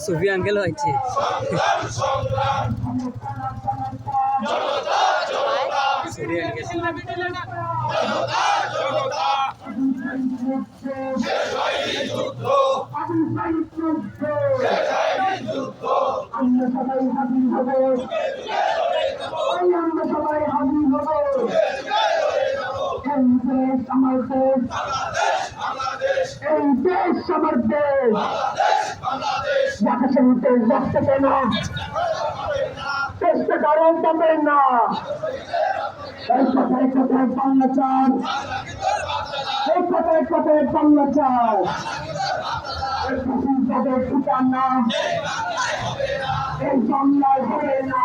সুফি uncle হয়েছে আমরা সবাই হাজির হব, আমরা সবাই হাজির হব। এই দেশ আমার দেশ, এই দেশ আমার দেশ। দেখাচ্ছেন দেশ দেখতে কেন চেষ্টা করেন পাবেন না। এই কথায় কথায় বাংলা চান, এই কথায় কথায় বাংলা চান। তাদের ঠিকান না, এই বাংলায় হবে না।